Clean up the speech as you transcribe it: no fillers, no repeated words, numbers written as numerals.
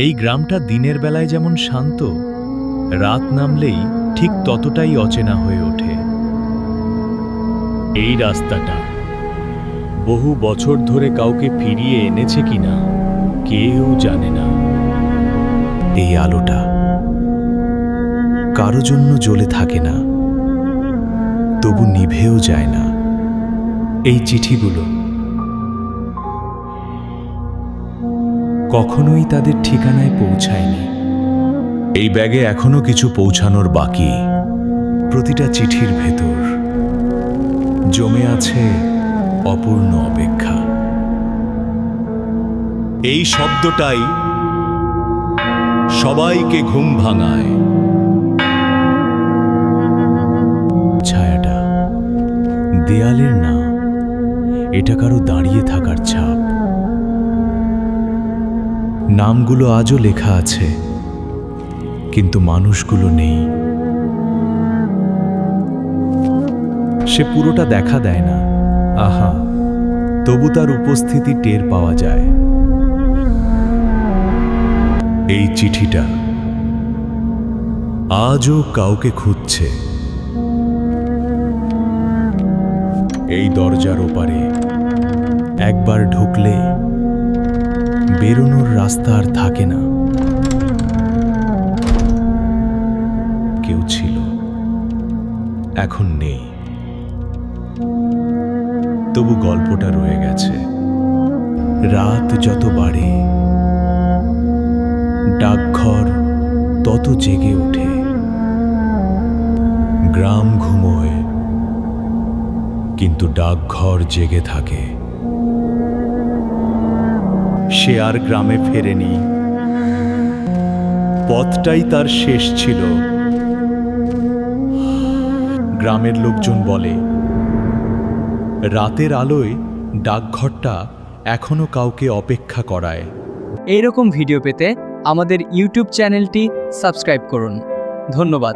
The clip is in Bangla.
এই গ্রামটা দিনের বেলায় যেমন শান্ত, রাত নামলেই ঠিক ততটাই অচেনা হয়ে ওঠে। এই রাস্তাটা বহু বছর ধরে কাউকে ফিরিয়ে এনেছে কিনা কেউ জানে না। এই আলোটা কারো জন্য জ্বলে থাকে না, তবু নিভেও যায় না। এই চিঠিগুলো কখনোই তাদের ঠিকানায় পৌঁছায়নি। এই ব্যাগে এখনো কিছু পৌঁছানোর বাকি। প্রতিটা চিঠির ভেতর জমে আছে অপূর্ণ অপেক্ষা। এই শব্দটাই সবাইকে ঘুম ভাঙায়। ছায়াটা দেয়ালের না, এটা কারো দাঁড়িয়ে থাকার ছাপ। নামগুলো আজও লেখা আছে, কিন্তু মানুষগুলো নেই। সে পুরোটা দেখা দেয় না, আহা, তবু তার উপস্থিতি টের পাওয়া যায়। এই চিঠিটা আজও কাউকে খুঁজছে। এই দরজার ওপারে একবার ঢুকলে বেরোনোর রাস্তা আর থাকে না। কেউ ছিল, এখন নেই, তবু গল্পটা রয়ে গেছে। রাত যত বাড়ে, ডাকঘর তত জেগে ওঠে। গ্রাম ঘুমোয়, কিন্তু ডাকঘর জেগে থাকে। সে আর গ্রামে ফেরেনি, পথটাই তার শেষ ছিল। গ্রামের লোকজন বলে, রাতের আলোয় ডাকঘরটা এখনো কাউকে অপেক্ষা করায়। এইরকম ভিডিও পেতে আমাদের ইউটিউব চ্যানেলটি সাবস্ক্রাইব করুন। ধন্যবাদ।